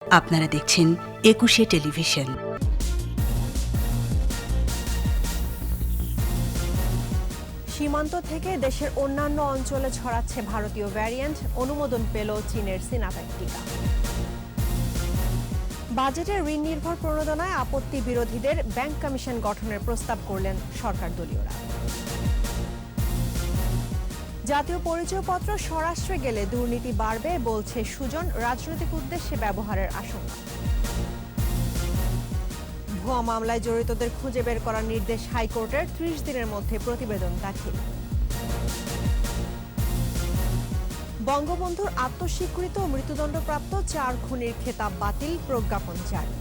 আপনারা দেখছেন একুশে টেলিভিশন। সীমান্ত থেকে দেশের অন্যান্য অঞ্চলে ছড়াচ্ছে ভারতীয় ভ্যারিয়েন্ট, অনুমোদন পেল চীনের সিনোভ্যাক টিকা। বাজেটে ঋণ নির্ভর প্রণোদনায় আপত্তি বিরোধীদের ব্যাংক কমিশন গঠনের প্রস্তাব করলেন সরকার দলীয়রা। জাতীয় পরিচয়পত্র স্বরাষ্ট্রে গেলে দুর্নীতি বাড়বে বলছে সুজন, রাজনৈতিক উদ্দেশ্যে ব্যবহারের আশঙ্কা। ভুয়া মামলায় জড়িতদের খুঁজে বের করার নির্দেশ হাইকোর্টের, ৩০ দিনের মধ্যে প্রতিবেদন দাখিল। বঙ্গবন্ধুর আত্মস্বীকৃত ও মৃত্যুদণ্ডপ্রাপ্ত ৪ খুনির খেতাব বাতিল, প্রজ্ঞাপন জারি।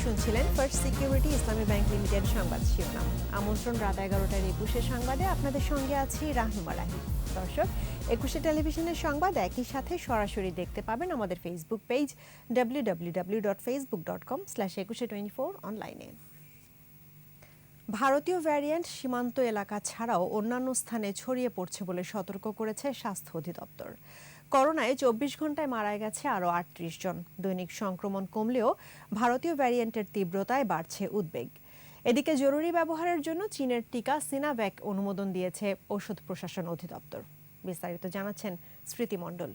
শুনছিলেন ফার্স্ট সিকিউরিটি ইসলামী ব্যাংক লিমিটেড সংবাদ শিরোনাম। আমন্ত্রণ রাত 11টার ২১ সংবাদে, আপনাদের সঙ্গে আছি রাহনুমা রাহি। দর্শক, একুশে টেলিভিশনের সংবাদ একই সাথে সরাসরি দেখতে পাবেন আমাদের ফেসবুক পেজ www.facebook.com/ekushe24 অনলাইনে। ভারতীয় ভ্যারিয়েন্ট সীমান্ত এলাকা ছাড়াও অন্যান্য স্থানে ছড়িয়ে পড়ছে বলে সতর্ক করেছে স্বাস্থ্য অধিদপ্তর। করোনায় ২৪ ঘন্টায় মারা গেছে আরও ৩৮ জন। দৈনিক সংক্রমণ কমলেও ভারতীয় ভ্যারিয়েন্টের তীব্রতায় বাড়ছে উদ্বেগ। এদিকে জরুরি ব্যবহারের জন্য চীনের টিকা সিনোভ্যাক অনুমোদন দিয়েছে ঔষধ প্রশাসন অধিদপ্তর। বিস্তারিত জানাচ্ছেন স্মৃতি মণ্ডল।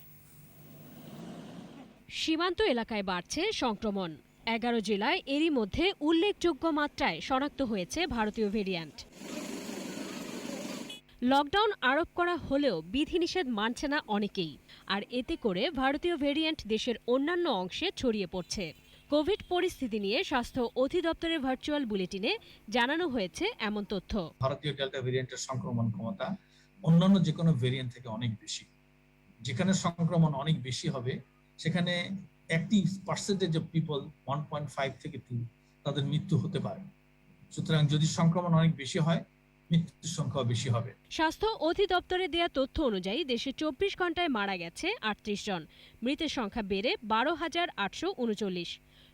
সীমান্ত এলাকায় বাড়ছে সংক্রমণ। ১১ জেলায় এরই মধ্যে উল্লেখযোগ্য মাত্রায় শনাক্ত হয়েছে ভারতীয় ভেরিয়েন্ট। লকডাউন আরোপ করা হলেও বিধিনিষেধ মানছে না অনেকেই, আর এতে করে ভারতীয় ভেরিয়েন্ট দেশের অন্যান্য অংশে ছড়িয়ে পড়ছে। কোভিড পরিস্থিতি নিয়ে স্বাস্থ্য অধিদপ্তরের ভার্চুয়াল বুলেটিনে জানানো হয়েছে এমন তথ্য। ভারতীয় ডেল্টা ভেরিয়েন্টের সংক্রমণ ক্ষমতা অন্যান্য যে কোনো ভেরিয়েন্ট থেকে অনেক বেশি। যেখানে সংক্রমণ অনেক বেশি হবে সেখানে একটি পার্সেন্টেজ অফ পিপল 1.5 থেকে 2 তাদের মৃত্যু হতে পারে। সুতরাং যদি সংক্রমণ অনেক বেশি হয়, মৃত্যুর সংখ্যা বেশি হবে। স্বাস্থ্য অধিদপ্তরে দেয়া তথ্য অনুযায়ী দেশে ২৪ ঘন্টায় মারা গেছে ৩৮ জন। মৃতের সংখ্যা বেড়ে ১২,৮৩৯।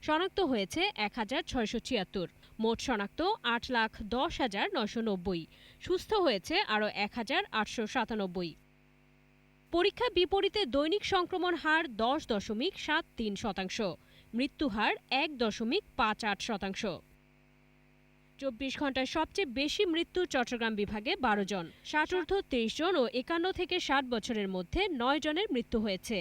শনাক্ত হয়েছে ১,৬৭৬। মোট শনাক্ত ৮,১০,৯৯০। সুস্থ হয়েছে আরও ১,৮৯৭। পরীক্ষা বিপরীতে দৈনিক সংক্রমণ হার ১০.৭৩%, মৃত্যু হার ১.৫৮%। ২৪ ঘন্টায় সবচেয়ে বেশি মৃত্যু চট্টগ্রাম বিভাগে ১২ জন, ৬০ ঊর্ধ্ব ২৩ জন ও ৫১ থেকে ৬০ বছরের মধ্যে ৯ জনের মৃত্যু হয়েছে।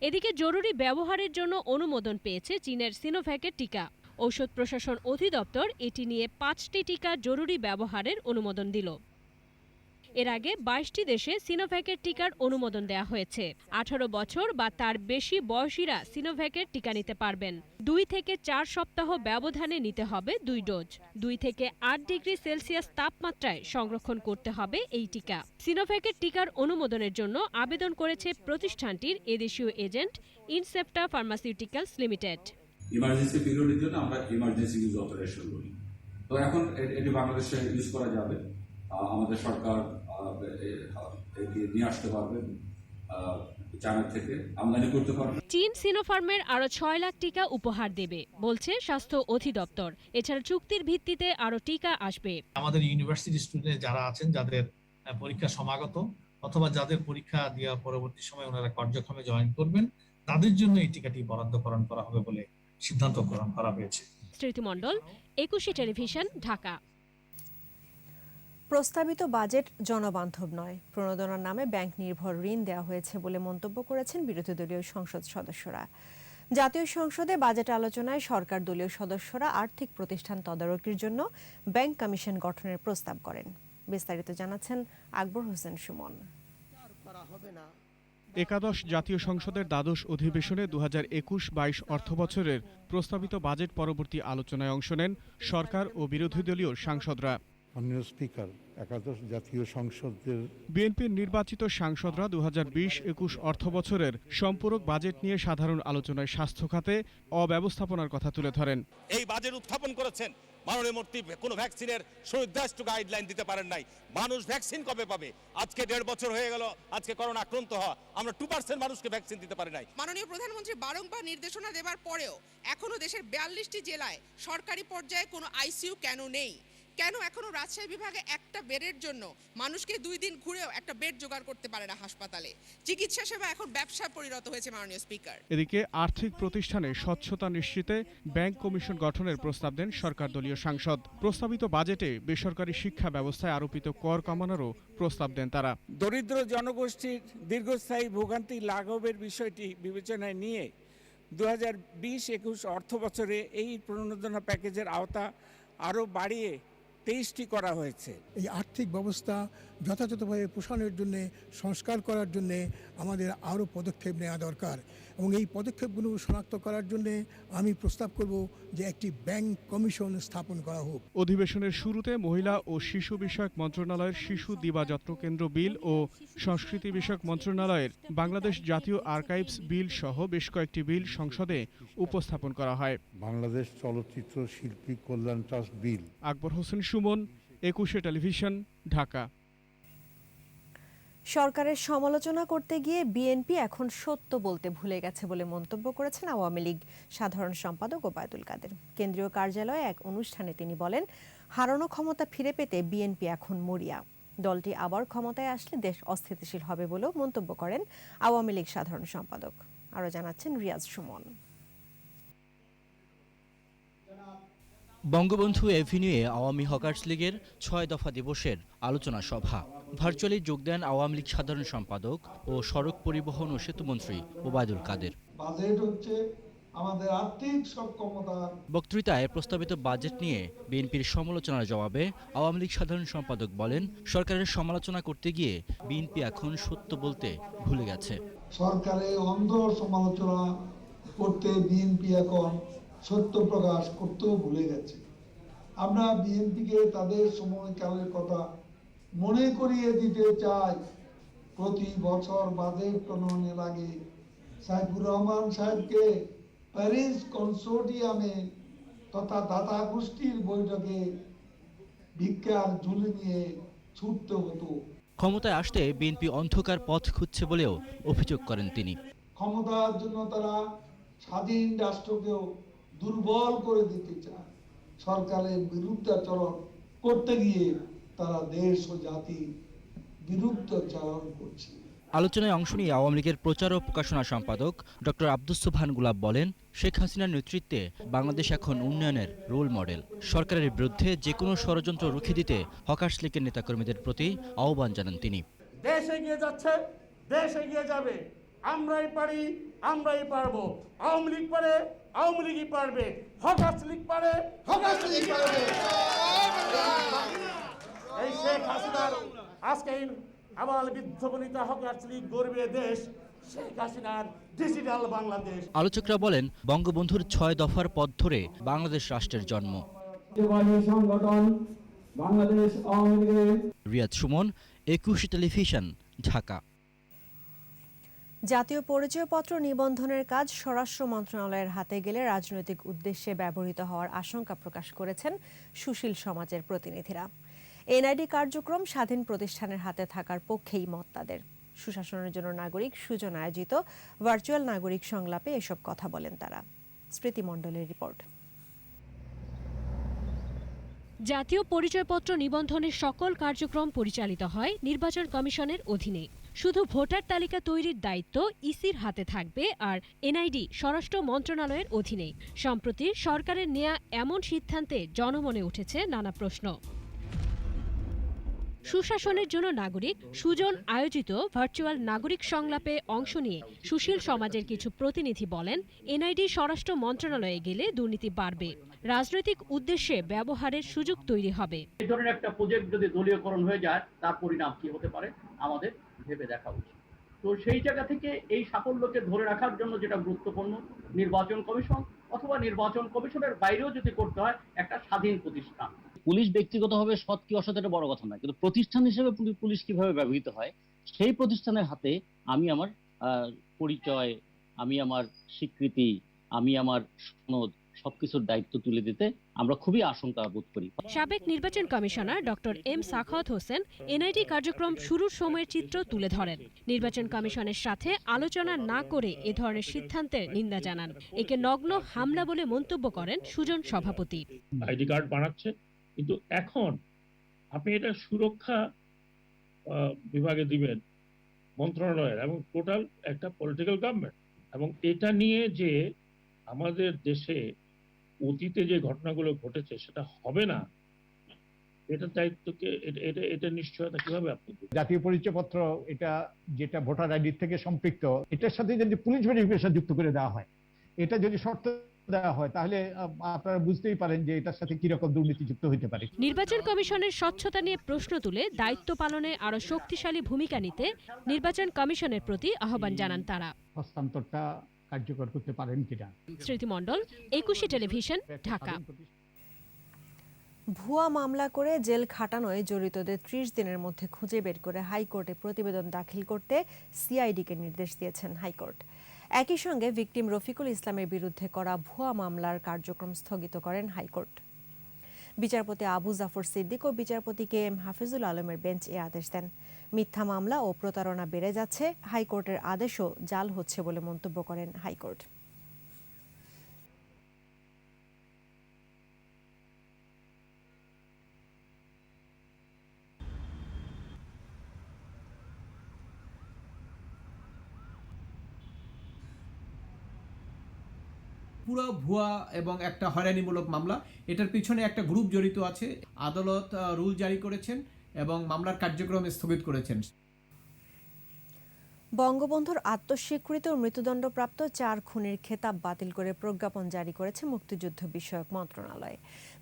এদিকে জরুরি ব্যবহারের জন্য অনুমোদন পেয়েছে চীনের সিনোভ্যাকের টিকা। ঔষধ প্রশাসন অধিদপ্তর এটি নিয়ে ৫টি টিকা জরুরি ব্যবহারের অনুমোদন দিল। এর আগে ২২টি দেশে সিনোভ্যাকের টিকার অনুমোদন দেওয়া হয়েছে। ১৮ বছর বা তার বেশি বয়সীরা সিনোভ্যাকের টিকা নিতে পারবেন। ২ থেকে ৪ সপ্তাহ ব্যবধানে নিতে হবে ২ ডোজ। ২ থেকে ৮ ডিগ্রি সেলসিয়াস তাপমাত্রায় সংরক্ষণ করতে হবে এই টিকা। সিনোভ্যাকের টিকার অনুমোদনের জন্য আবেদন করেছে প্রতিষ্ঠানটির এদেশীয় agent Incepta pharmaceuticals limited. Emergency পিরিয়ডের জন্য আমরা ইমার্জেন্সি ইউজ অথরাইজেশন করি। তো এখন এটি বাংলাদেশে ইউজ করা যাবে। আমাদের সরকার নিয়ে আসতে পারবে, চায়না থেকে আমদানি করতে পারবে। চীন সিনোফার্মের আরো ৬ লাখ টিকা উপহার দেবে বলছে স্বাস্থ্য অধিদপ্তর। এছাড়া চুক্তির ভিত্তিতে আরো টিকা আসবে। আমাদের ইউনিভার্সিটি স্টুডেন্ট যারা আছেন, যাদের পরীক্ষা সমাগত অথবা যাদের পরীক্ষা দেওয়ার পরবর্তী সময় ওনারা কার্যক্রমে জয়েন করবেন, তাদের জন্য এই টিকাটি বরাদ্দকরণ করা হবে বলে সিদ্ধান্ত গ্রহণ করা হয়েছে। স্মৃতি মণ্ডল, একুশে টেলিভিশন, ঢাকা। প্রস্তাবিত বাজেট জনবান্ধব নয়, প্রণোদনার নামে ব্যাংক নির্ভর ঋণ দেওয়া হয়েছে বলে মন্তব্য করেছেন বিরোধী দলীয় সংসদ সদস্যরা। জাতীয় সংসদে বাজেট আলোচনায় সরকার দলীয় সদস্যরা আর্থিক প্রতিষ্ঠান তদারকির জন্য ব্যাংক কমিশন গঠনের প্রস্তাব করেন। বিস্তারিত জানাচ্ছেন আকবর হোসেন সুমন। একাদশ জাতীয় সংসদের দ্বাদশ অধিবেশনে ২০২১-২২ অর্থবছরের প্রস্তাবিত বাজেট পরবর্তী আলোচনায় অংশ নেন সরকার ও বিরোধী দলীয় সাংসদরা। মাননীয় স্পিকার, একাদশ জাতীয় সংসদের বিএনপির নির্বাচিত সাংসদরা ২০২০-২১ অর্থবছরের সম্পূরক বাজেট নিয়ে সাধারণ আলোচনায় স্বাস্থ্য খাতে অব্যবস্থাপনার কথা তুলে ধরেন। এই বাজেট উত্থাপন করেছেন মাননীয় মন্ত্রী কোনো ভ্যাকসিনের সুনির্দিষ্ট গাইডলাইন দিতে পারেন নাই। মানুষ ভ্যাকসিন কবে পাবে? আজকে 1.5 বছর হয়ে গেল আজকে করোনা আক্রান্ত হওয়া, আমরা 2% মানুষকে ভ্যাকসিন দিতে পারি নাই। মাননীয় প্রধানমন্ত্রী বারংবার নির্দেশনা দেওয়ার পরেও এখনো দেশের 42টি জেলায় সরকারি পর্যায়ে কোনো আইসিইউ কেন নেই? কেন এখনো রাজশাহী বিভাগে একটা বেডের জন্য মানুষকে 2 দিন ঘুরেও একটা বেড জোগাড় করতে পারে না হাসপাতালে? চিকিৎসা সেবা এখন ব্যবসায় পরিণত হয়েছে মাননীয় স্পিকার। এদিকে আর্থিক প্রতিষ্ঠানে স্বচ্ছতা নিশ্চিতে ব্যাংক কমিশন গঠনের প্রস্তাব দেন সরকার দলীয় সাংসদ। প্রস্তাবিত বাজেটে বেসরকারি শিক্ষা ব্যবস্থায় আরোপিত কর কমানোরও প্রস্তাব দেন তারা। দরিদ্র জনগোষ্ঠীর দীর্ঘস্থায়ী ভোগান্তি লাঘবের বিষয়টি বিবেচনায় নিয়ে 2020-21 অর্থ বছরে এই প্রণোদনা প্যাকেজের আওতা আরও বাড়িয়ে 23টি করা হয়েছে। এই আর্থিক ব্যবস্থা যথাযথভাবে পোষণের জন্য, সংস্কার করার জন্য আমাদের আরও পদক্ষেপ নেওয়া দরকার এবং এই পদক্ষেপগুলো শনাক্ত করার জন্য আমি প্রস্তাব করব যে একটি ব্যাংক কমিশন স্থাপন করা হোক। অধিবেশনের শুরুতে মহিলা ও শিশু বিষয়ক মন্ত্রণালয়ের শিশু দিবাযত্ন কেন্দ্র বিল ও সংস্কৃতি বিষয়ক মন্ত্রণালয়ের বাংলাদেশ জাতীয় আর্কাইভস বিল সহ বেশ কয়েকটি বিল সংসদে উপস্থাপন করা হয়। বাংলাদেশ চলচ্চিত্র শিল্পী কল্যাণ ট্রাস্ট বিল। আকবর হোসেন সুমন, 21 টেলিভিশন, ঢাকা। সরকারের সমালোচনা করতে গিয়ে বিএনপি এখন সত্য বলতে ভুলে গেছে বলে মন্তব্য করেছেন আওয়ামী লীগ সাধারণ সম্পাদক ওবায়দুল কাদের। কেন্দ্রীয় কার্যালয়ে এক অনুষ্ঠানে তিনি বলেন, হারানো ক্ষমতা ফিরে পেতে বিএনপি এখন মরিয়া। দলটি আবার ক্ষমতায় আসলে দেশ অস্থিতিশীল হবে বলেও মন্তব্য করেন আওয়ামী লীগ সাধারণ সম্পাদক। আরও জানাচ্ছেন রিয়াজ সুমন। বঙ্গবন্ধু এভিনিউয়ে আওয়ামী হকার্স লীগের 6 দফা দিবসের আলোচনা সভা। ভার্চুয়ালি যোগ দেন আওয়ামী লীগ সাধারণ সম্পাদক ও সড়ক পরিবহন ও সেতুমন্ত্রী ওবায়দুল কাদের। বাজেট হচ্ছে আমাদের আর্থিক সক্ষমতা। বক্তৃতায় প্রস্তাবিত বাজেট নিয়ে বিএনপির সমালোচনার জবাবে আওয়ামী লীগ সাধারণ সম্পাদক বলেন, সরকারের সমালোচনা করতে গিয়ে বিএনপি এখন সত্য বলতে ভুলে গেছে। সরকারের অন্ধ সমালোচনা করতে বিএনপি এখন সত্য প্রকাশ করতেও ভুলে গেছে। আমরা বিএনপিকে তাদের সময়কালের কথা মনে করিয়ে দিতে চাই। প্রতি বছর বাজেট প্রণয়নের আগে সাইফুর রহমান সাহেবকে প্যারিস কনসোর্টিয়ামে তথা দাতা গোষ্ঠীর বৈঠকে ভিক্ষার ঝুলি নিয়ে ছুটতে হতো। ক্ষমতায় আসতে বিএনপি অন্ধকার পথ খুঁজছে বলেও অভিযোগ করেন তিনি। ক্ষমতার জন্য তারা স্বাধীন রাষ্ট্রকেও দুর্বল করে দিতে চায়। সরকারের বিরুদ্ধাচরণ করতে গিয়ে তারা দেশ ও জাতি বিরুদ্ধাচরণ করছে। আলোচনায় অংশ নিয়ে আওয়ামী লীগের প্রচার ও প্রকাশনা সম্পাদক ডক্টর আব্দুস সুবহান গুলাব বলেন, শেখ হাসিনার নেতৃত্বে বাংলাদেশ এখন উন্নয়নের রোল মডেল। সরকারের বিরুদ্ধে যে কোনো ষড়যন্ত্র রুখে দিতে হকার্স লীগের নেতাকর্মীদের প্রতি আহ্বান জানান তিনি। দেশ এগিয়ে যাচ্ছে, দেশ এগিয়ে যাবে। আমরাই পারি, আমরাই পারবো। আওয়ামী লীগ পারে, আওয়ামী লীগই পারবে। হকার্স লীগ পারে, হকার্স লীগ পারবে। এই শেখ হাসিনার আজকে আবার বিধ্বনিতা হকার্স লীগ গড়বে দেশ, শেখ হাসিনার ডিজিটাল বাংলাদেশ। আলোচকরা বলেন, বঙ্গবন্ধুর 6 দফার পথ ধরে বাংলাদেশ রাষ্ট্রের জন্ম। সংগঠন বাংলাদেশ আওয়ামী লীগের। রিয়াজ সুমন, 21 টেলিভিশন, ঢাকা। জাতীয় পরিচয়পত্র নিবন্ধনের কাজ স্বরাষ্ট্র মন্ত্রণালয়ের হাতে গেলে রাজনৈতিক উদ্দেশ্যে ব্যবহৃত হওয়ার আশঙ্কা প্রকাশ করেছেন সুশীল সমাজের প্রতিনিধিরা। এনআইডি কার্যক্রম স্বাধীন প্রতিষ্ঠানের হাতে থাকার পক্ষেই মত তাদের। সুশাসনের জন্য নাগরিক সুজন আয়োজিত ভার্চুয়াল নাগরিক সংলাপে এসব কথা বলেন তারা। স্মৃতি মণ্ডলের রিপোর্ট। জাতীয় পরিচয়পত্র নিবন্ধনের সকল কার্যক্রম পরিচালিত হয় নির্বাচন কমিশনের অধীনে। শুধু ভোটার তালিকা তৈরির দায়িত্ব ইসির হাতে থাকবে, আর এনআইডি স্বরাষ্ট্র মন্ত্রণালয়ের অধীনে। সম্প্রতি সরকারের নেয়া এমন সিদ্ধান্তে জনমনে উঠেছে নানা প্রশ্ন। সুশাসনের জন্য নাগরিক সুজন আয়োজিত ভার্চুয়াল নাগরিক সংলাপে অংশ নিয়ে সুশীল সমাজের কিছু প্রতিনিধি বলেন, এনআইডি স্বরাষ্ট্র মন্ত্রণালয়ে গেলে দুর্নীতি বাড়বে, রাজনৈতিক উদ্দেশ্যে ব্যবহারের সুযোগ তৈরি হবে। এই ধরনের একটা প্রজেক্ট যদি দলীয়করণ হয়ে যায়, তার পরিণাম কি হতে পারে আমাদের ভেবে দেখা উচিত। তো সেই জায়গা থেকে এই সাফল্যকে ধরে রাখার জন্য যেটা গুরুত্বপূর্ণ, নির্বাচন কমিশন অথবা নির্বাচন কমিশনের বাইরেও যদি করতে হয় একটা স্বাধীন প্রতিষ্ঠান। পুলিশ ব্যক্তিগতভাবে সৎ কি অসৎ এটা বড় কথা নয়, কিন্তু প্রতিষ্ঠান হিসেবে পুলিশ কিভাবে ব্যবহৃত হয় সেই প্রতিষ্ঠানের হাতে আমি আমার পরিচয়, আমি আমার স্বীকৃতি, আমি আমার সনদ সবকিছুর দায়িত্ব তুলে দিতে আমরা খুবই আশঙ্কা বোধ করি। সাবেক নির্বাচন commissioner doctor M Sakhawat Hossain NID কার্যক্রম শুরুর সময়ের চিত্র তুলে ধরেন। নির্বাচন কমিশনের সাথে আলোচনা না করে এ ধরনের সিদ্ধান্তের নিন্দা জানান। একে নগ্ন হামলা বলে মন্তব্য করেন সুজন সভাপতি। আইডি কার্ড বানাচ্ছে, কিন্তু এখন আপনি এটা সুরক্ষা বিভাগে দিবেন মন্ত্রণালয়ের, এবং টোটাল একটা পলিটিক্যাল গভর্নমেন্ট, এবং এটা নিয়ে যে আমাদের দেশে অতীতে যে ঘটনাগুলো ঘটেছে সেটা হবে না, এটার দায়িত্বকে এটা নিশ্চয়তা কিভাবে আপনি জাতীয় পরিচয়পত্র এটা যেটা ভোটার আইডি থেকে সম্পৃক্ত, এটার সাথে যদি পুলিশ ভেরিফিকেশন যুক্ত করে দেওয়া হয়, এটা যদি শর্ত দেওয়া হয়, তাহলে আপনারা বুঝতেই পারেন যে এটার সাথে কি রকম দুর্নীতি যুক্ত হতে পারে। নির্বাচন কমিশনের স্বচ্ছতা নিয়ে প্রশ্ন তুলে দায়িত্ব পালনে আরো শক্তিশালী ভূমিকা নিতে নির্বাচন কমিশনের প্রতি আহ্বান জানান তারা। হস্তান্তরটা কার্যকর করতে পারেন কিনা। স্মৃতি মণ্ডল, একুশে টেলিভিশন, ঢাকা। ভুয়া মামলা করে জেল খাটানোয় জড়িতদের 30 দিনের মধ্যে খুঁজে বের করে হাইকোর্টে প্রতিবেদন দাখিল করতে সিআইডিকে নির্দেশ দিয়েছেন হাইকোর্ট। একই সঙ্গে ভিকটিম রফিকুল ইসলামের বিরুদ্ধে করা ভুয়া মামলার কার্যক্রম স্থগিত করেন হাইকোর্ট। বিচারপতি আবু জাফর সিদ্দিক ও বিচারপতি কে এম হাফিজুল আলমের বেঞ্চ এ আদেশ দেন। মিথ্যা মামলা ও প্রতারণা বেড়ে যাচ্ছে, হাইকোর্টের আদেশও জাল হচ্ছে বলে মন্তব্য করেন হাইকোর্ট। পুরো ভুয়া এবং একটা হয়রানিমূলক মামলা, এটার পিছনে একটা গ্রুপ জড়িত আছে। আদালত রুল জারি করেছেন এবং মামলার কার্যক্রম স্থগিত করেছেন। বঙ্গবন্ধুর আত্মস্বীকৃত ও মৃত্যুদণ্ডপ্রাপ্ত 4 খুনির খেতাব বাতিল করে প্রজ্ঞাপন জারি করেছে মুক্তিযুদ্ধ বিষয়ক মন্ত্রণালয়।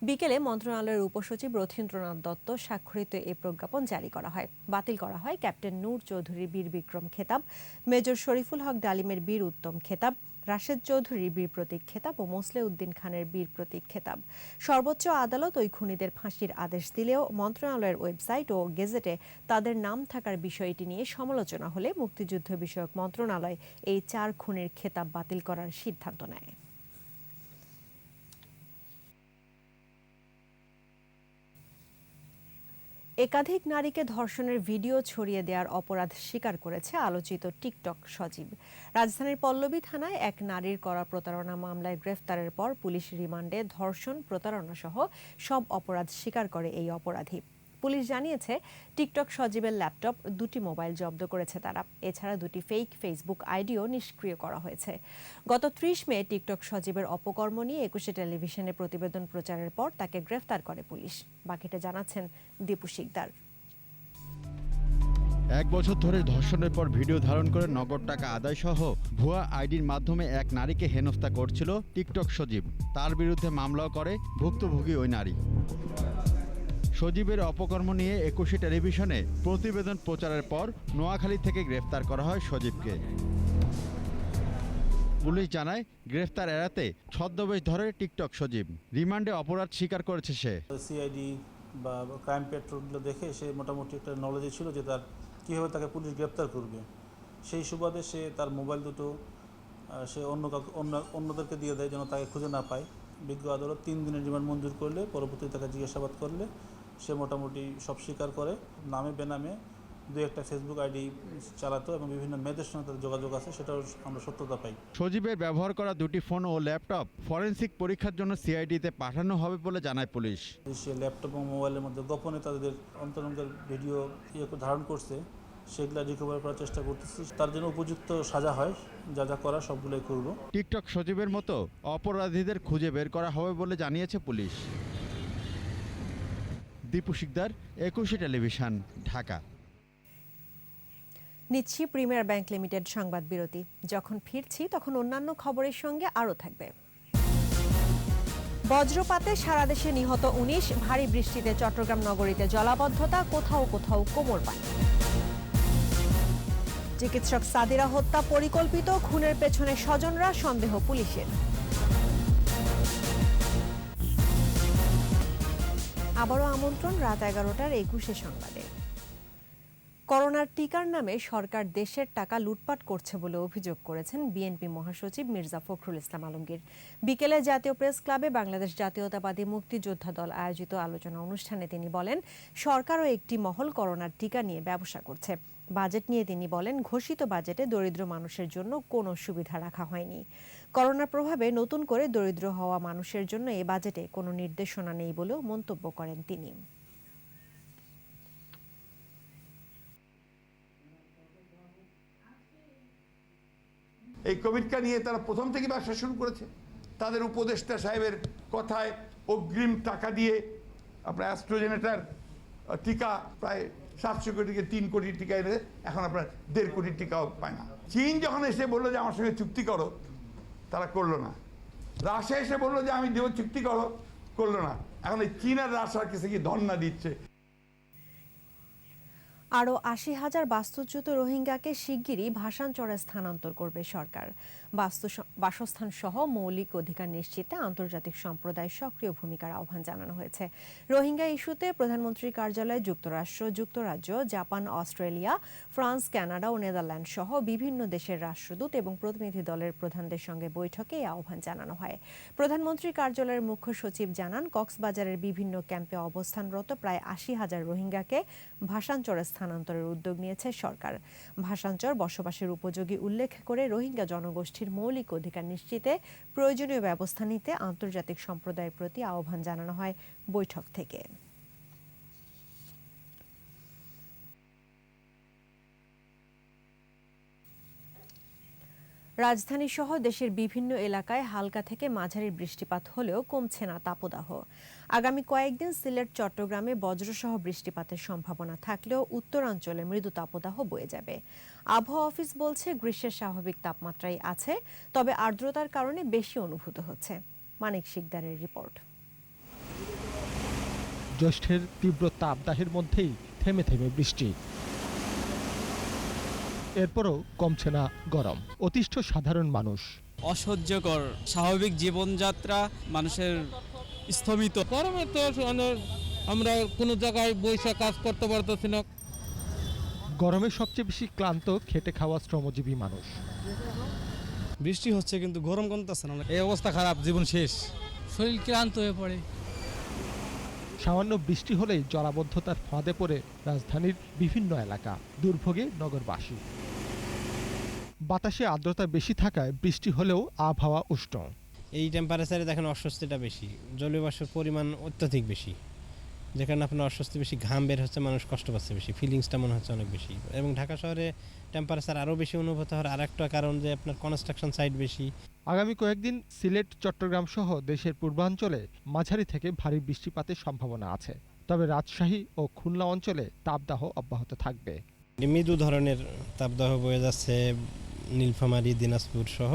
বিকেলে মন্ত্রণালয়ের উপসচিব রথীন্দ্রনাথ দত্ত স্বাক্ষরিত এই প্রজ্ঞাপন জারি করা হয়। বাতিল করা হয় ক্যাপ্টেন নূর চৌধুরীর বীর বিক্রম খেতাব, মেজর শরীফুল হক ডালিমের বীর উত্তম খেতাব, রাশেদ চৌধুরীর বীর প্রতীক খেতাব ও মোসলে উদ্দিন খানের বীর প্রতীক খেতাব। সর্বোচ্চ আদালত ওই খুনিদের ফাঁসির আদেশ দিলেও মন্ত্রণালয়ের ওয়েবসাইট ও গেজেটে তাদের নাম থাকার বিষয়টি নিয়ে সমালোচনা হলে মুক্তিযুদ্ধ বিষয়ক মন্ত্রণালয় এই 4 খুনির খেতাব বাতিল করার সিদ্ধান্ত নেয়। একাধিক নারীকে ধর্ষণের ভিডিও ছড়িয়ে দেওয়ার অপরাধ স্বীকার করেছে আলোচিত টিকটক সজীব। রাজধানীর পল্লবী থানায় এক নারীর করা প্রতারণা মামলায় গ্রেফতারের পর পুলিশ রিমান্ডে ধর্ষণ, প্রতারণা সহ সব অপরাধ স্বীকার করে এই অপরাধী। পুলিশ জানিয়েছে টিকটক সজীবের ল্যাপটপ, 2টি মোবাইল জব্দ করেছে তারা। এছাড়া 2টি ফেক ফেসবুক আইডিও নিষ্ক্রিয় করা হয়েছে। গত 30 মে টিকটক সজীবের অপকর্ম নিয়ে একুশে টেলিভিশনে প্রতিবেদন প্রচারের পর তাকে গ্রেফতার করে পুলিশ। বাকিটা জানাচ্ছেন দীপু শিকদার। 1 বছর ধরে ধর্ষণের পর ভিডিও ধারণ করে নগদ টাকা আদায় সহ ভুয়া আইডির মাধ্যমে এক নারীকে হেনস্থা করছিল টিকটক সজীব। তার বিরুদ্ধে মামলাও করে ভুক্তভোগী ওই নারী। সজীবের অপকর্ম নিয়ে একুশে টেলিভিশনে প্রতিবেদন প্রচারের পর নোয়াখালী থেকে গ্রেফতার করা হয় সজীবকে। পুলিশ জানায় গ্রেফতার এড়াতে ছদ্মবেশ ধরে টিকটক সজীব। রিমান্ডে অপরাধ স্বীকার করেছে সে। সিআইডি বা ক্রাইম পেট্রোলগুলো দেখে সে মোটামুটি একটা নলেজে ছিল যে তার কীভাবে তাকে পুলিশ গ্রেফতার করবে। সেই সুবাদে সে তার মোবাইল দুটো সে অন্যদেরকে দিয়ে দেয় যেন তাকে খুঁজে না পায়। বিজ্ঞ আদালত 3 দিনের রিমান্ড মঞ্জুর করলে পরবর্তীতে তাকে জিজ্ঞাসাবাদ করলে সে মোটামুটি সব স্বীকার করে। নামে বেনামে 2-1টা ফেসবুক আইডি চালাতো এবং বিভিন্ন মেয়েদের সঙ্গে তার যোগাযোগ আছে, সেটাও আমরা সত্যতা পাই। সজীবের ব্যবহার করা 2টি ফোন ও ল্যাপটপ ফরেনসিক পরীক্ষার জন্য সিআইডিতে পাঠানো হবে বলে জানায় পুলিশ। সে ল্যাপটপ এবং মোবাইলের মধ্যে গোপনে তাদের অন্তরঙ্গের ভিডিও ধারণ করছে, সেগুলো রিকভার করার চেষ্টা করতেছি। তার জন্য উপযুক্ত সাজা হয়, যা যা করা সবগুলোই করব। টিকটক সজীবের মতো অপরাধীদের খুঁজে বের করা হবে বলে জানিয়েছে পুলিশ। দীপু শিকদার, একুশে টেলিভিশন, ঢাকা। নিচ্ছি প্রিমিয়ার ব্যাংক লিমিটেড সংবাদ বিরতি। যখন ফিরছি তখন অন্যান্য খবরের সঙ্গে আরও থাকবে। বজ্রপাতে সারা দেশে নিহত 19, ভারী বৃষ্টিতে চট্টগ্রাম নগরীতে জলাবদ্ধতা, কোথাও কোথাও কোমর পানি। চিকিৎসক সাদিরা হত্যা পরিকল্পিত, খুনের পেছনে স্বজনরা, সন্দেহ পুলিশের। আবারও আমন্ত্রণ রাত 11টার একুশে সংবাদে। করোনার টিকার নামে সরকার দেশের টাকা লুটপাট করছে বলে অভিযোগ করেছেন বিএনপি মহাসচিব মির্জা ফখরুল ইসলাম আলমগীর। বিকেলে জাতীয় প্রেস ক্লাবে বাংলাদেশ জাতীয়তাবাদী মুক্তিযোদ্ধা দল আয়োজিত আলোচনা অনুষ্ঠানে তিনি বলেন, সরকারও একটি মহল করোনার টিকা নিয়ে ব্যবসা করছে। বাজেট নিয়ে তিনি বলেন, ঘোষিত বাজেটে দরিদ্র মানুষের জন্য কোনো সুবিধা রাখা হয়নি। করোনার প্রভাবে নতুন করে দরিদ্র হওয়া মানুষের জন্য এ বাজেটে কোনো নির্দেশনা নেই বলেও মন্তব্য করেন তিনি। এই কোভিডকে নিয়ে তারা প্রথম থেকে ব্যবসা শুরু করেছে। তাদের উপদেষ্টা সাহেবের কথায় অগ্রিম টাকা দিয়ে আপনার অ্যাস্ট্রাজেনেকার টিকা প্রায় 700 কোটি থেকে 3 কোটি টিকা এনে এখন আপনার 1.5 কোটি টিকাও পায় না। চীন যখন এসে বললো যে আমার সঙ্গে চুক্তি করো, তারা করলো না। রাশিয়া এসে বললো যে আমি দেব, চুক্তি করো, করলো না। এখন এই চীন আর রাশিয়ার কাছে কি ধর্ণা দিচ্ছে। আরও ৮০,০০০ বাস্তুচ্যুত রোহিঙ্গাকে শিগগিরই ভাসানচরে স্থানান্তর করবে সরকার। বাসস্থান সহ মৌলিক অধিকার নিশ্চিতে আন্তর্জাতিক সম্প্রদায় সক্রিয় ভূমিকার আহ্বান জানানো হয়েছে। রোহিঙ্গা ইস্যুতে প্রধানমন্ত্রীর কার্যালয়ে যুক্তরাষ্ট্র, যুক্তরাজ্য, জাপান, অস্ট্রেলিয়া, ফ্রান্স, কানাডা ও নেদারল্যান্ড সহ বিভিন্ন দেশের রাষ্ট্রদূত এবং প্রতিনিধি দলের প্রধানদের সঙ্গে বৈঠকে এই আহ্বান জানানো হয়। প্রধানমন্ত্রীর কার্যালয়ের মুখ্য সচিব জানান, কক্সবাজারের বিভিন্ন ক্যাম্পে অবস্থানরত প্রায় ৮০,০০০ রোহিঙ্গাকে ভাসানচরে স্থানান্তরের উদ্যোগ নিয়েছে সরকার। ভাসানচর বসবাসের উপযোগী উল্লেখ করে রোহিঙ্গা জনগোষ্ঠীর মৌলিক অধিকার নিশ্চিতে প্রয়োজনীয় ব্যবস্থা নিতে আন্তর্জাতিক সম্প্রদায়ের প্রতি আহ্বান জানানো হয় বৈঠক থেকে। রাজধানী সহ দেশের বিভিন্ন এলাকায় হালকা থেকে মাঝারি বৃষ্টিপাত হলেও কমছে না তাপদাহ। আগামী কয়েকদিন সিলেট, চট্টগ্রামে বজ্রসহ বৃষ্টিপাতের সম্ভাবনা থাকলেও উত্তরাঞ্চলে মৃদু তাপদাহ বয়ে যাবে। আবহাওয়া অফিস বলছে, গ্রীষ্মের স্বাভাবিক তাপমাত্রাই আছে, তবে আর্দ্রতার কারণে বেশি অনুভূত হচ্ছে। মানিক শিকদারের রিপোর্ট। জ্যৈষ্ঠের তীব্র তাপদাহের মধ্যেই থেমে থেমে বৃষ্টি, এরপরও কমছে না গরম। অতিষ্ঠ সাধারণ মানুষ। অসহ্যকর স্বাভাবিক জীবনযাত্রা মানুষের স্থমিত। গরমে তো আমরা কোনো জায়গায় বসে কাজ করতে পারতেছি না। গরমে সবচেয়ে বেশি ক্লান্ত খেটে খাওয়া শ্রমজীবী মানুষ। বৃষ্টি হচ্ছে কিন্তু গরম কমতেছে না, এই অবস্থা খারাপ, জীবন শেষ, শরীর ক্লান্ত হয়ে পড়ে। সামান্য বৃষ্টি হলেই জলাবদ্ধতার ফাঁদে পড়ে রাজধানীর বিভিন্ন এলাকা, দুর্ভোগে নগরবাসী। বাতাসে আর্দ্রতা বেশি থাকায় বৃষ্টি হলেও আবহাওয়া উষ্ণ। এই টেম্পারেচারে দেখেন অস্বস্তিটা বেশি, জলীয় বাষ্পের পরিমাণ অত্যধিক বেশি, যেখানে আপনার অস্বস্তি বেশি, ঘাম বের হচ্ছে, মানুষ কষ্ট পাচ্ছে বেশি, ফিলিংসটা মনে হচ্ছে অনেক বেশি। এবং ঢাকা শহরে টেম্পারেচার আরও বেশি অনুভূত হওয়ার আরেকটা কারণ যে আপনার কনস্ট্রাকশন সাইট বেশি। আগামী কয়েকদিন সিলেট, চট্টগ্রাম সহ দেশের পূর্বাঞ্চলে মাঝারি থেকে ভারী বৃষ্টিপাতের সম্ভাবনা আছে, তবে রাজশাহী ও খুলনা অঞ্চলে তাপদাহ অব্যাহত থাকবে। মৃদু ধরনের তাপদাহ বয়ে যাচ্ছে নীলফামারী, দিনাজপুর সহ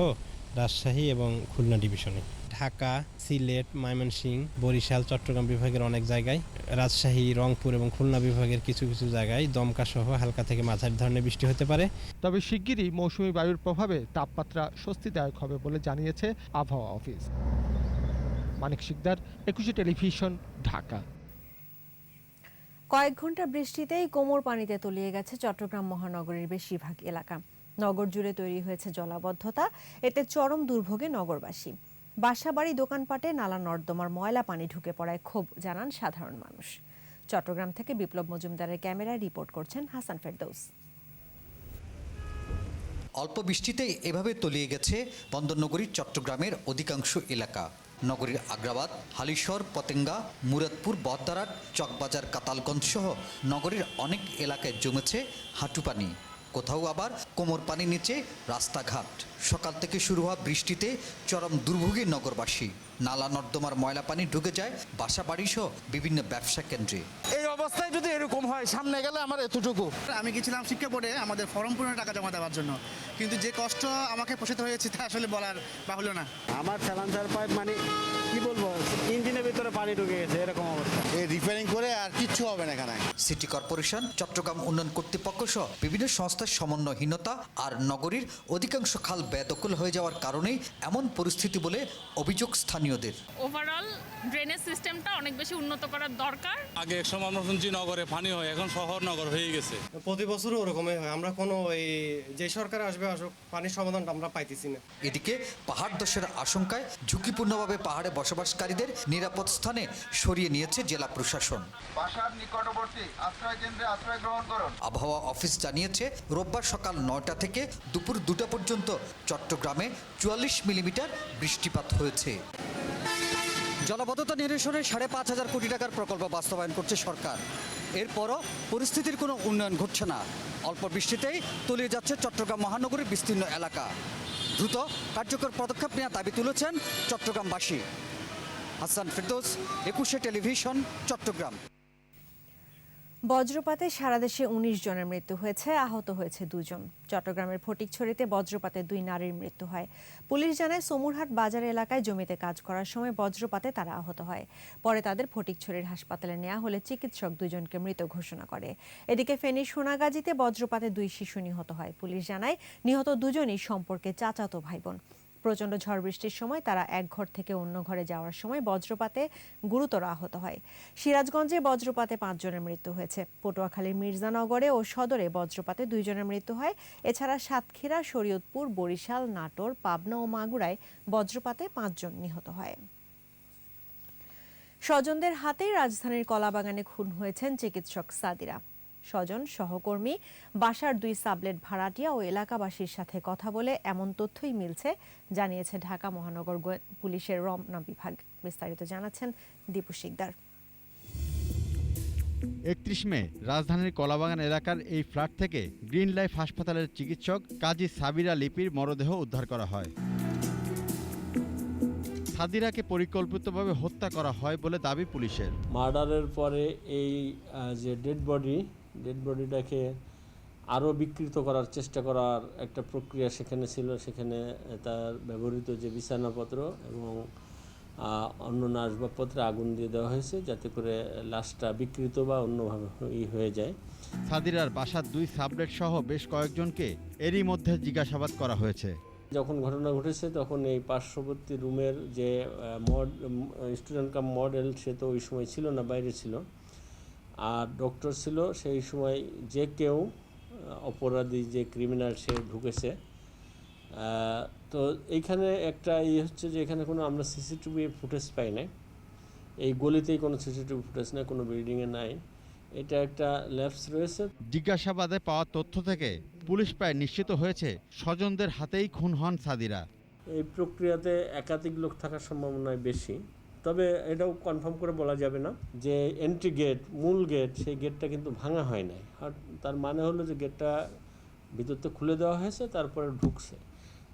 রাজশাহী এবং খুলনা ডিভিশনে। ঢাকা, সিলেট, ময়মনসিংহ, বরিশাল, চট্টগ্রাম বিভাগের অনেক জায়গায়, রাজশাহী, রংপুর এবং খুলনা বিভাগের কিছু কিছু জায়গায় দমকা সহ হালকা থেকে মাঝারি ধরনের বৃষ্টি হতে পারে। তবে শিগগিরই মৌসুমী বায়ুর প্রভাবে তাপমাত্রা স্বস্তিদায়ক হবে বলে জানিয়েছে আবহাওয়া অফিস। মানিক শিকদার, 21 টেলিভিশন, ঢাকা। কয়েক ঘন্টা বৃষ্টিতেই কোমর পানিতে তলিয়ে গেছে চট্টগ্রাম মহানগরীর বেশিরভাগ এলাকা। নগর জুড়ে তৈরি হয়েছে জলাবদ্ধতা, এতে চরম দুর্ভোগে নগরবাসী। বাসাবাড়ি, দোকানপাটে নালা নর্দমার ময়লা পানি ঢুকে পড়ায় ক্ষোভ জানান সাধারণ মানুষ। চট্টগ্রাম থেকে বিপ্লব মজুমদারের ক্যামেরায় রিপোর্ট করছেন হাসান ফেরদৌস। অল্প বৃষ্টিতেই এভাবে তলিয়ে গেছে বন্দরনগরীর চট্টগ্রামের অধিকাংশ এলাকা। নগরীর আগ্রাবাদ, হালিশহর, পতেঙ্গা, মুরাদপুর, বহদ্দারহাট, চকবাজার, কাতালগঞ্জ সহ নগরীর অনেক এলাকায় জমেছে হাঁটু পানি, কোথাও আবার কোমর পানি নিচে রাস্তাঘাট। সকাল থেকে শুরু হওয়া বৃষ্টিতে চরম দুর্ভোগী নগরবাসী। নালা নর্দমার ময়লা পানি ঢুকে যায় বাসা বাড়ি সহ বিভিন্ন ব্যবসা কেন্দ্রে। এই অবস্থায় যদি এরকম হয়, সামনে গেলে আমার এতটুকু। আমি গেছিলাম শিক্ষা বোর্ডে আমাদের ফর্ম পূরণের টাকা জমা দেওয়ার জন্য, কিন্তু যে কষ্ট আমাকে পোষিত হয়েছে তা আসলে বলার বাহুল্য না। আমার স্যালান্সার পাইপ মানে কি বলবো, ইঞ্জিনের ভিতরে পানি ঢুকে গেছে, এরকম অবস্থা। এই রিপেয়ারিং করে আর কিচ্ছু হবে না এখানে। সিটি কর্পোরেশন, চট্টগ্রাম উন্নয়ন কর্তৃপক্ষ সহ বিভিন্ন সংস্থা ব্যবস্থার সমন্বয়হীনতা আর নগরীর অধিকাংশ খাল বেদখল হয়ে যাওয়ার কারণেই এমন পরিস্থিতি বলে অভিযোগ স্থানীয়দের। ওভারঅল ড্রেনেজ সিস্টেমটা অনেক বেশি উন্নত করার দরকার। আগে এক সময় আমরা শুনছি নগরে পানি হয়, এখন শহর নগর হয়ে গেছে। প্রতি বছরও ওরকমই হয়। আমরা কোনো যে সরকার আসবে আসুক, পানির সমাধানটা আমরা পাইতেছি না। এদিকে পাহাড় ধসের আশঙ্কায় ঝুঁকিপূর্ণভাবে পাহাড়ে বসবাসকারীদের নিরাপদ স্থানে সরিয়ে নিয়েছে জেলা প্রশাসন। বাসার নিকটবর্তী আশ্রয় কেন্দ্রে আশ্রয় গ্রহণ করুন। আবহাওয়া অফিস জানিয়েছে রোববার সকাল 9টা থেকে দুপুর 2টা পর্যন্ত চট্টগ্রামে 44 মিলিমিটার বৃষ্টিপাত হয়েছে। জলাবদ্ধতা নিরসনে 5,500 কোটি টাকার প্রকল্প বাস্তবায়ন করছে সরকার। এরপরও পরিস্থিতির কোনো উন্নয়ন ঘটছে না। অল্প বৃষ্টিতেই তলিয়ে যাচ্ছে চট্টগ্রাম মহানগরীর বিস্তীর্ণ এলাকা। দ্রুত কার্যকর পদক্ষেপ নেওয়ার দাবি তুলেছেন চট্টগ্রামবাসী। হাসান ফেরদৌস, 21 টেলিভিশন, চট্টগ্রাম। বজ্রপাতে সারা দেশে 19 জনের মৃত্যু হয়েছে, আহত হয়েছে 2 জন। চট্টগ্রামের ফটিকছড়িতে বজ্রপাতে 2 নারীর মৃত্যু হয়। পুলিশ জানায় সমুরহাট বাজার এলাকায় জমিতে কাজ করার সময় বজ্রপাতে তারা আহত হয়। পরে তাদের ফটিকছড়ির হাসপাতালে নেওয়া হলে চিকিৎসক 2 জনকে মৃত ঘোষণা করে। এদিকে ফেনীর সোনাগাজীতে বজ্রপাতে 2 শিশু নিহত হয়। পুলিশ জানায় নিহত 2 জনই সম্পর্কে চাচাতো ভাই বোন। প্রচণ্ড ঝড় বৃষ্টির সময় তারা এক ঘর থেকে অন্য ঘরে যাওয়ার সময় বজ্রপাতে গুরুতর আহত হয়। সিরাজগঞ্জে বজ্রপাতে 5 জনের মৃত্যু হয়েছে। পটুয়াখালীর মির্জানগরে ও সদরে বজ্রপাতে 2 জনের মৃত্যু হয়। এছাড়া সাতক্ষীরা, শরীয়তপুর, বরিশাল, নাটোর, পাবনা ও মাগুরায় বজ্রপাতে 5 জন নিহত হয়। স্বজনদের হাতেই রাজধানীর কলাবাগানে খুন হয়েছেন চিকিৎসক সাদিরা। স্বজন, সহকর্মী, বাসার 2 সাবলেট ভাড়াটিয়া ও এলাকাবাসীর সাথে কথা বলে এমন তথ্যই মিলছে, জানিয়েছে ঢাকা মহানগর পুলিশের রমনা বিভাগ। বিস্তারিত জানাচ্ছেন দীপু শিকদার। 31 মে রাজধানীর কলাবাগান এলাকার এই ফ্ল্যাট থেকে গ্রিন লাইফ হাসপাতালের চিকিৎসক কাজী সাবিরা লিপির মরদেহ উদ্ধার করা হয়। সাদিরাকে পরিকল্পিতভাবে হত্যা করা হয় বলে দাবি পুলিশের। মার্ডারের পরে এই যে ডেড বডিটাকে আরও বিকৃত করার চেষ্টা করার একটা প্রক্রিয়া সেখানে ছিল। সেখানে তার ব্যবহৃত যে বিছানাপত্র এবং অন্যান্য আসবাবপত্রে আগুন দিয়ে দেওয়া হয়েছে, যাতে করে লাশটা বিকৃত বা অন্যভাবে হয়ে যায়। সাদিরার বাসার 2 সাবলেট সহ বেশ কয়েকজনকে এরই মধ্যে জিজ্ঞাসাবাদ করা হয়েছে। যখন ঘটনা ঘটেছে তখন এই পার্শ্ববর্তী রুমের যে স্টুডেন্ট কাম মডেল, সে তো ওই সময় ছিল না, বাইরে ছিল। আর ডক্টর ছিল। সেই সময় যে কেউ অপরাধী, যে ক্রিমিনাল, সে ঢুকেছে। তো এইখানে একটা হচ্ছে যে এখানে কোনো আমরা সিসিটিভি ফুটেজ পাই নাই। এই গলিতেই কোনো সিসিটিভি ফুটেজ নাই, কোনো বিল্ডিংয়ে নাই। এটা একটা ল্যাপস রয়েছে। জিজ্ঞাসাবাদে পাওয়া তথ্য থেকে পুলিশ প্রায় নিশ্চিত হয়েছে স্বজনদের হাতেই খুন হন সাদিরা। এই প্রক্রিয়াতে একাধিক লোক থাকার সম্ভাবনা বেশি, তবে এটাও কনফার্ম করে বলা যাবে না যে এন্ট্রি গেট, মূল গেট, সেই গেটটা কিন্তু ভাঙা হয় নাই। আর তার মানে হলো যে গেটটা ভিতরতে খুলে দেওয়া হয়েছে, তারপরে ঢুকছে,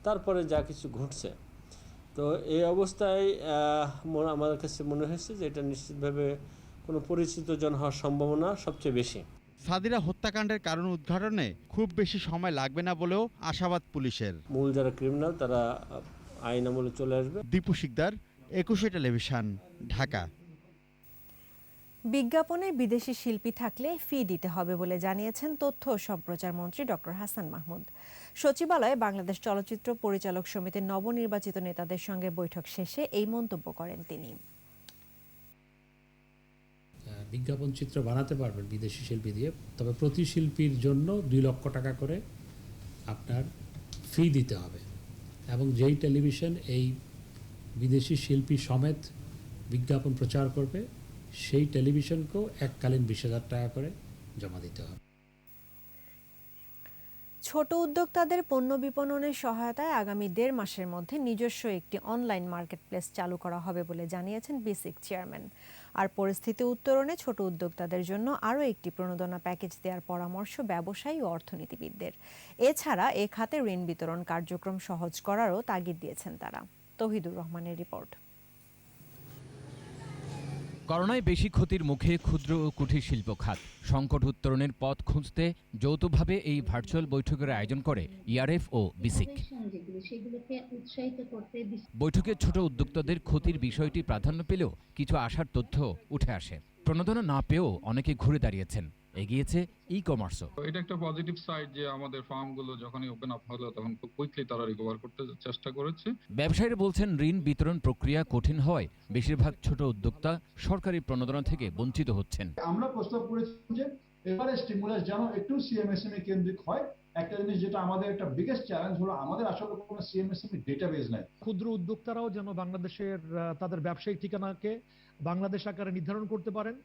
তারপরে যা কিছু ঘটছে। তো এই অবস্থায় আমাদের কাছে মনে হয়েছে যে এটা নিশ্চিতভাবে কোনো পরিচিত জন হওয়ার সম্ভাবনা সবচেয়ে বেশি। সাদিরা হত্যাকাণ্ডের কারণ উদ্ঘাটনে খুব বেশি সময় লাগবে না বলেও আশাবাদ পুলিশের। মূল যারা ক্রিমিনাল তারা আইন আমলে চলে আসবে। দীপু শিকদার, 21 টেলিভিশন, ঢাকা। বিজ্ঞাপনে বিদেশি শিল্পী থাকলে ফি দিতে হবে বলে জানিয়েছেন তথ্য ও সম্প্রচার মন্ত্রী ডক্টর হাসান মাহমুদ। সচিবালয়ে বাংলাদেশ চলচ্চিত্র পরিচালক সমিতির নবনির্বাচিত নেতাদের সঙ্গে বৈঠক শেষে এই মন্তব্য করেন তিনি। বিজ্ঞাপন চিত্র বানাতে পারবেন বিদেশি শিল্পী দিয়ে, তবে প্রতি শিল্পীর জন্য 2 লক্ষ টাকা করে আপনার ফি দিতে হবে। এবং যেই টেলিভিশন এই বিদেশি শিল্পী সমেত বিজ্ঞাপন প্রচার করবে, সেই টেলিভিশনকেও এককালীন 20,000 টাকা করে জমা দিতে হবে। ছোট উদ্যোক্তাদের পণ্য বিপণনের সহায়তায় আগামী 1.5 মাসের মধ্যে নিজস্ব একটি অনলাইন মার্কেটপ্লেস চালু করা হবে বলে জানিয়েছেন বিসিক চেয়ারম্যান। আর পরিস্থিতি উত্তরণে ছোট উদ্যোক্তাদের জন্য আরও একটি প্রণোদনা প্যাকেজ দেওয়ার পরামর্শ ব্যবসায়ী ও অর্থনীতিবিদদের। এছাড়া এ খাতে ঋণ বিতরণ কার্যক্রম সহজ করারও তাগিদ দিয়েছেন তারা। তৌহিদুর রহমানের রিপোর্ট। করোনায় বেশি ক্ষতির মুখে ক্ষুদ্র ও কুটির শিল্প খাত। সংকট উত্তরণের পথ খুঁজতে যৌথভাবে এই ভার্চুয়াল বৈঠকের আয়োজন করে ইআরএফ ও বিসিক। বৈঠকে ছোট উদ্যোক্তাদের ক্ষতির বিষয়টি প্রাধান্য পেলেও কিছু আশার তথ্য উঠে আসে। প্রণোদনা না পেয়েও অনেকে ঘুরে দাঁড়িয়েছেন। এগিয়েছে ই কমার্সও। এটা একটা পজিটিভ সাইড যে আমাদের ফার্মগুলো যখনই ওপেন আপ হলো তখন খুব কুইকলি তারা রিকভার করতে চেষ্টা করেছে। ব্যবসায়ীরা বলছেন ঋণ বিতরণ প্রক্রিয়া কঠিন হওয়ায় বেশিরভাগ ছোট উদ্যোক্তা সরকারি প্রণোদনা থেকে বঞ্চিত হচ্ছেন। আমরা প্রস্তাব করেছি যে এবারে স্টিমুলাস যেন একটু সিএমএসএমই কেন্দ্রিক হয়। একটা জিনিস যেটা আমাদের একটা বিগেস্ট চ্যালেঞ্জ হলো আমাদের আসলে কোনো সিএমএসএমই ডেটাবেস নাই। ক্ষুদ্র উদ্যোক্তারাও যেন বাংলাদেশের তাদের ব্যবসায়িক ঠিকানাকে বাংলাদেশ আকারে নির্ধারণ করতে পারেন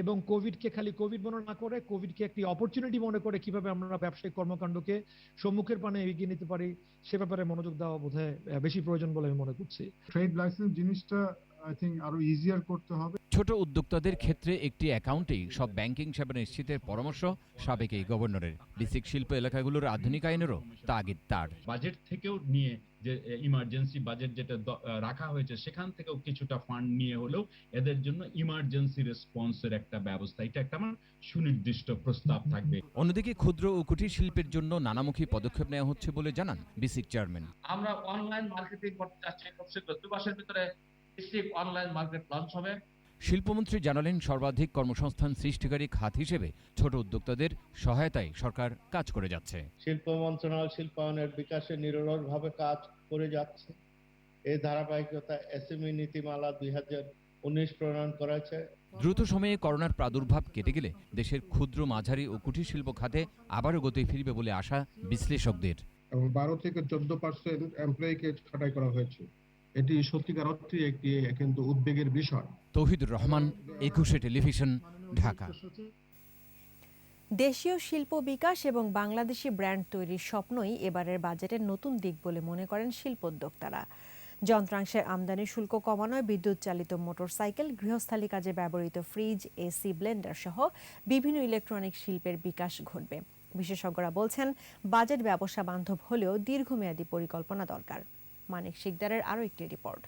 এবং কোভিডকে খালি কোভিড মনে না করে কোভিডকে একটি অপরচুনিটি মনে করে কিভাবে আমরা ব্যবসায়িক কর্মকাণ্ডকে সম্মুখের পানে এগিয়ে নিতে পারি সে ব্যাপারে মনোযোগ দেওয়া বোধহয় বেশি প্রয়োজন বলে আমি মনে করছি। ট্রেড লাইসেন্স জিনিসটা আই থিংক আরো ইজিয়ার করতে হবে। ছোট উদ্যোক্তাদের ক্ষেত্রে একটি অ্যাকাউন্টেই সব ব্যাংকিং সেবা নিশ্চিতের পরামর্শ সাবেক এই গভর্নরের। বেসিক শিল্প এলাকাগুলোর আধুনিক আইনেরও তাগিদ তার। বাজেট থেকেও নিয়ে যে ইমার্জেন্সি বাজেট যেটা রাখা হয়েছে সেখান থেকেও কিছুটা ফান্ড নিয়ে হলেও এদের জন্য ইমার্জেন্সি রেসপন্সের একটা ব্যবস্থা, এটা একটা আমার সুনির্দিষ্ট প্রস্তাব থাকবে। অন্যদিকে ক্ষুদ্র ও কুটির শিল্পের জন্য নানামুখী পদক্ষেপ নেওয়া হচ্ছে বলে জানান বিসিক চেয়ারম্যান। আমরা অনলাইন মার্কেটিং করতে চাচ্ছি, খুব শীঘ্র 2 মাসের ভিতরে বেসিক অনলাইন মার্কেট লঞ্চ হবে। শিল্পমন্ত্রী জানালেন সর্বাধিক কর্মসংস্থান সৃষ্টিকারী খাত হিসেবে ছোট উদ্যোক্তাদের সহায়তায় সরকার কাজ করে যাচ্ছে। শিল্প মন্ত্রণালয় শিল্পায়নের বিকাশে নিরলসভাবে কাজ করে যাচ্ছে। এই ধারাবাহিকতা এসএমই নীতিমালা 2019 প্রণয়ন করেছে। দ্রুত সময়ে করোনার প্রাদুর্ভাব কেটে গেলে দেশের ক্ষুদ্র মাঝারি ও কুটির শিল্প খাতে আবারও গতি ফিরবে বলে আশা বিশ্লেষকদের। 12 থেকে 14% এমপ্লয়িকে ছাঁটাই করা হয়েছে। এটি সত্যিকার অর্থে একটি কিন্তু উদ্বেগের বিষয়। তৌহিদুর রহমান, 21 টেলিভিশন, ঢাকা। দেশীয় শিল্প বিকাশ এবং বাংলাদেশি ব্র্যান্ড তৈরির স্বপ্নই এবারের বাজেটের নতুন দিক বলে মনে করেন শিল্পোদ্যোক্তারা। যন্ত্রাংশের আমদানি শুল্ক কমানোয় বিদ্যুৎ চালিত মোটরসাইকেল, গৃহস্থালী কাজে ব্যবহৃত ফ্রিজ, এসি, ব্লেন্ডার সহ বিভিন্ন ইলেকট্রনিক শিল্পের বিকাশ ঘটবে। বিশেষজ্ঞরা বলছেন বাজেট ব্যবসা বান্ধব হলেও দীর্ঘমেয়াদী পরিকল্পনা দরকার। মানিক শিকদারের আরও একটি রিপোর্ট।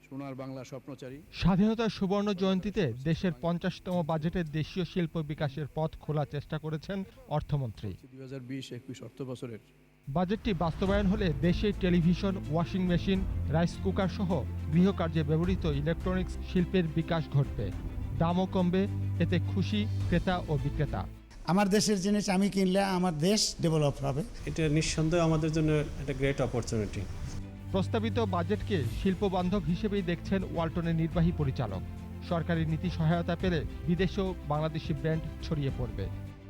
সোনার বাংলা স্বপ্নচারী। স্বাধীনতার সুবর্ণ জয়ন্তীতে দেশের 50তম বাজেটে দেশীয় শিল্প বিকাশের পথ খোলার চেষ্টা করেছেন অর্থমন্ত্রী। 2020-21 অর্থ বছরের বাজেটটি বাস্তবায়ন হলে দেশে television, washing machine, rice cooker সহ গৃহকার্যে ব্যবহৃত ইলেকট্রনিক্স শিল্পের বিকাশ ঘটবে। দামও কমবে, এতে খুশি ক্রেতা ও বিক্রেতা। আমার দেশের জিনিস আমি কিনলে আমার দেশ ডেভেলপ হবে। এটা নিঃসন্দেহে আমাদের জন্য একটা গ্রেট অপরচুনিটি। প্রস্তাবিত বাজেটকে শিল্প বান্ধব হিসেবেই দেখছেন ওয়ালটনের নির্বাহী পরিচালক। সরকারি নীতি সহায়তা পেলে বিদেশেও বাংলাদেশি ব্র্যান্ড ছড়িয়ে পড়বে।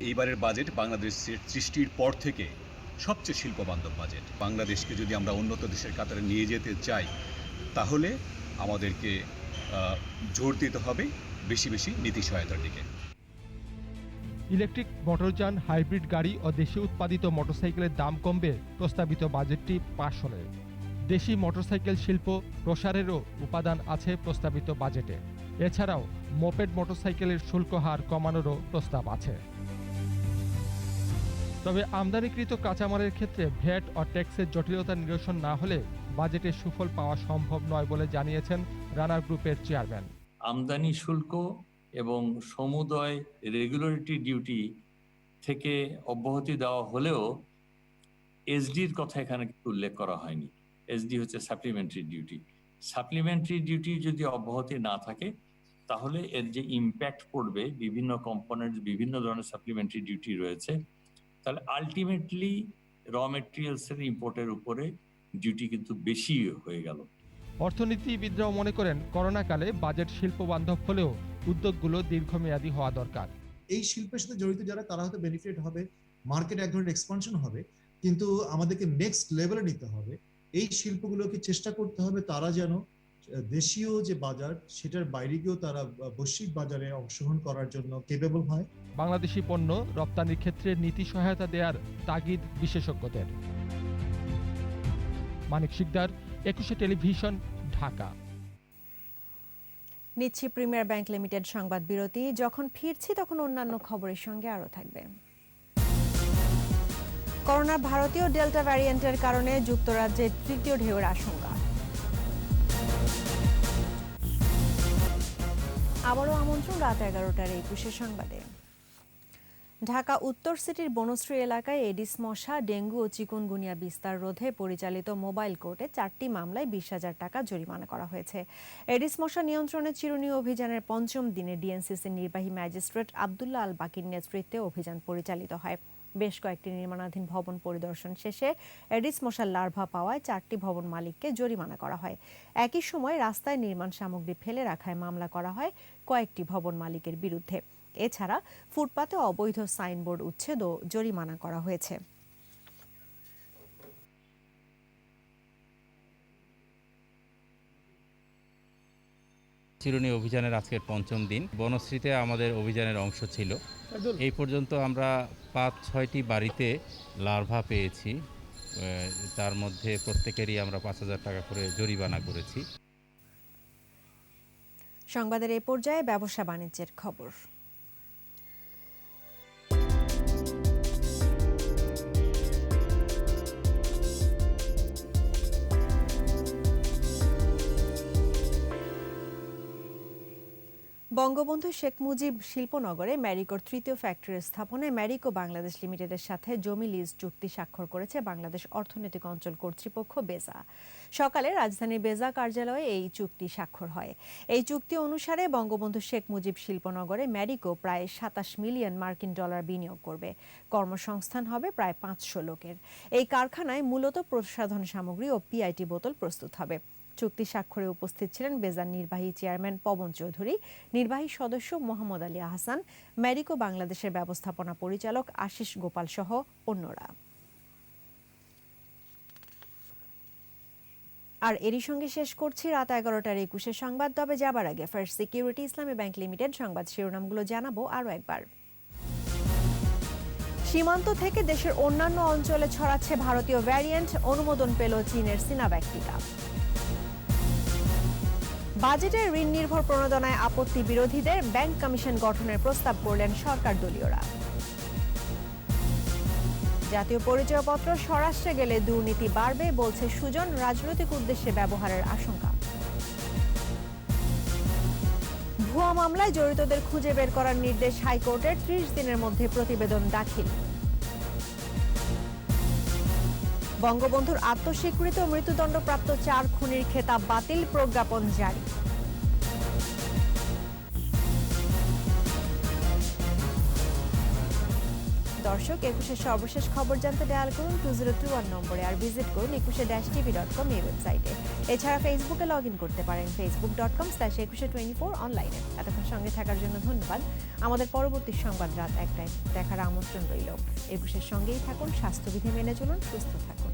এইবারের বাজেট বাংলাদেশের সৃষ্টির পর থেকে সবচেয়ে শিল্প বান্ধব বাজেট। বাংলাদেশকে যদি আমরা উন্নত দেশের কাতারে নিয়ে যেতে চাই তাহলে আমাদেরকে জোর দিতে হবে বেশি বেশি নীতি সহায়তার দিকে। ইলেকট্রিক মোটরযান, হাইব্রিড গাড়ি ও দেশে উৎপাদিত মোটরসাইকেলের দাম কমবে প্রস্তাবিত বাজেটটি পাশ হলে। দেশি মোটরসাইকেল শিল্প প্রসারেরও উপাদান আছে প্রস্তাবিত বাজেটে। এছাড়াও মোপেড মোটরসাইকেলের শুল্ক হার কমানোরও প্রস্তাব আছে। তবে আমদানিকৃত কাঁচামালের ক্ষেত্রে ভ্যাট ও ট্যাক্সের জটিলতা নিরসন না হলে বাজেটের সুফল পাওয়া সম্ভব নয় বলে জানিয়েছেন রানা গ্রুপের চেয়ারম্যান। আমদানি শুল্ক এবং সমুদয় রেগুলেটরি ডিউটি থেকে অব্যাহতি দেওয়া হলেও এসডির কথা এখানে উল্লেখ করা হয়নি। এসডি হচ্ছে সাপ্লিমেন্টারি ডিউটি। সাপ্লিমেন্টারি ডিউটি যদি অব্যাহতি না থাকে তাহলে এর যে ইম্প্যাক্ট পড়বে, বিভিন্ন কম্পোনেন্ট, বিভিন্ন ধরনের সাপ্লিমেন্টারি ডিউটি রয়েছে, তাহলে আলটিমেটলি র মেটেরিয়ালসের ইম্পোর্টের উপরে ডিউটি কিন্তু বেশি হয়ে গেল। অর্থনীতিবিদরাও মনে করেন করোনাকালে বাজেট শিল্প বান্ধব হলেও উদ্যোগগুলো দীর্ঘমেয়াদী হওয়া দরকার। এই শিল্পের সাথে জড়িত যারা তারা হয়তো বেনিফিট হবে, মার্কেট এক ধরনের এক্সপানশন হবে, কিন্তু আমাদেরকে নেক্সট লেভেলে নিতে হবে। এই শিল্পগুলোকে চেষ্টা করতে হবে তারা যেন দেশীয় যে বাজার সেটার বাইরে গিয়েও তারা বৈশ্বিক বাজারে অংশগ্রহণ করার জন্য কেপেবল হয়। বাংলাদেশি পণ্য রপ্তানির ক্ষেত্রে নীতি সহায়তা দেওয়ার তাগিদ বিশেষজ্ঞদের। মানিক শিকদার, 21 টেলিভিশন, ঢাকা। নিচ্ছি প্রিমিয়ার ব্যাংক লিমিটেড সংবাদ বিরতি। যখন ফিরছি তখন অন্যান্য খবরের সঙ্গে আরও থাকবে। করোনা ভারতীয় ডেল্টা ভ্যারিয়েন্টের কারণে যুক্তরাজ্যে তৃতীয় ঢেউয়ের আশঙ্কা। আবারও আমন্ত্রণ রাত 11টার 21 সংবাদে। ঢাকা উত্তর সিটির বনশ্রী এলাকায় এডিস মশা, ডেঙ্গু ও চিকুনগুনিয়া বিস্তার রোধে পরিচালিত মোবাইল কোর্টে 4টি মামলায় 20,000 টাকা জরিমানা করা হয়েছে। এডিস মশা নিয়ন্ত্রণে চিরুনি অভিযানের 5ম দিনে ডিএনসিসির নির্বাহী ম্যাজিস্ট্রেট আব্দুল্লাহ আল বাকির নেতৃত্বে অভিযান পরিচালিত হয়। বেশ কয়েকটি নির্মাণাধীন ভবন পরিদর্শন শেষে এডিস মশার লার্ভা পাওয়ায় 4টি ভবন মালিককে জরিমানা করা হয়। একই সময় রাস্তায় নির্মাণ সামগ্রী ফেলে রাখায় মামলা করা হয় কয়েকটি ভবন মালিকের বিরুদ্ধে। এছাড়া ফুটপাতে অবৈধ সাইনবোর্ড উচ্ছেদ ও জরিমানা করা হয়েছে। চিরুনি অভিযানের আজকের 5ম দিন। বনশ্রীতে আমাদের অভিযানের অংশ ছিল। এই পর্যন্ত আমরা 5-6টি বাড়িতে লার্ভা পেয়েছি। তার মধ্যে প্রত্যেকেরই আমরা 5,000 টাকা করে জরিমানা করেছি। সংবাদের এই পর্যায়ে ব্যবসা বাণিজ্যের খবর। বঙ্গবন্ধু শেখ মুজিব শিল্পনগরে ম্যারিকোর 3য় ফ্যাক্টরি স্থাপনে ম্যারিকো বাংলাদেশ লিমিটেডের সাথে জমি লিজ চুক্তি স্বাক্ষর করেছে বাংলাদেশ অর্থনৈতিক অঞ্চল কর্তৃপক্ষ বেজা। সকালে রাজধানীর বেজা কার্যালয়ে এই চুক্তি স্বাক্ষর হয়। এই চুক্তি অনুসারে বঙ্গবন্ধু শেখ মুজিব শিল্পনগরে ম্যারিকো প্রায় 27 মিলিয়ন মার্কিন ডলার বিনিয়োগ করবে। কর্মসংস্থান হবে প্রায় 500 লোকের। এই কারখানায় মূলত প্রসাধন সামগ্রী ও পিআইটি বোতল প্রস্তুত হবে। চুক্তি স্বাক্ষরে উপস্থিত ছিলেন বেজার নির্বাহী চেয়ারম্যান পবন চৌধুরী, নির্বাহী সদস্য মোহাম্মদ আলী আহসান, ম্যারিকো বাংলাদেশের ব্যবস্থাপনা পরিচালক আশিস গোপাল সহ অন্যরা। আর এরই সঙ্গে শেষ করছি রাত 11টার 21 সংবাদ। তবে যাবার আগে ফার্স্ট সিকিউরিটি ইসলামী ব্যাংক লিমিটেড সংবাদ শিরোনামগুলো জানাবো আরও একবার। সীমান্ত থেকে দেশের অন্যান্য অঞ্চলে ছড়াচ্ছে ভারতীয় ভ্যারিয়েন্ট, অনুমোদন পেল চীনের সিনোভ্যাক টিকা। বাজেটে ঋণ নির্ভর প্রণোদনায় আপত্তি বিরোধীদের, ব্যাংক কমিশন গঠনের প্রস্তাব করলেন সরকার দলীয়রা। জাতীয় পরিচয়পত্র স্বরাষ্ট্রে গেলে দুর্নীতি বাড়বে বলছে সুজন, রাজনৈতিক উদ্দেশ্যে ব্যবহারের আশঙ্কা। ভুয়া মামলায় জড়িতদের খুঁজে বের করার নির্দেশ হাইকোর্টের, 30 দিনের মধ্যে প্রতিবেদন দাখিল। বঙ্গবন্ধুর আত্মস্বীকৃত মৃত্যুদণ্ডপ্রাপ্ত 4 খুনির খেতাব বাতিল, প্রজ্ঞাপন জারি। দর্শক, 21-এর সর্বশেষ খবর জানতে ডায়াল করুন 2021 নম্বরে, আর ভিজিট করুন 21-tv.com এই ওয়েবসাইটে। এছাড়া ফেসবুকে লগ ইন করতে পারেন facebook.com/2124 অনলাইনে। এতক্ষণ সঙ্গে থাকার জন্য ধন্যবাদ। আমাদের পরবর্তী সংবাদ রাত 1টায় দেখার আমন্ত্রণ রইল। 21-এর সঙ্গেই থাকুন, স্বাস্থ্যবিধি মেনে চলুন, সুস্থ থাকুন।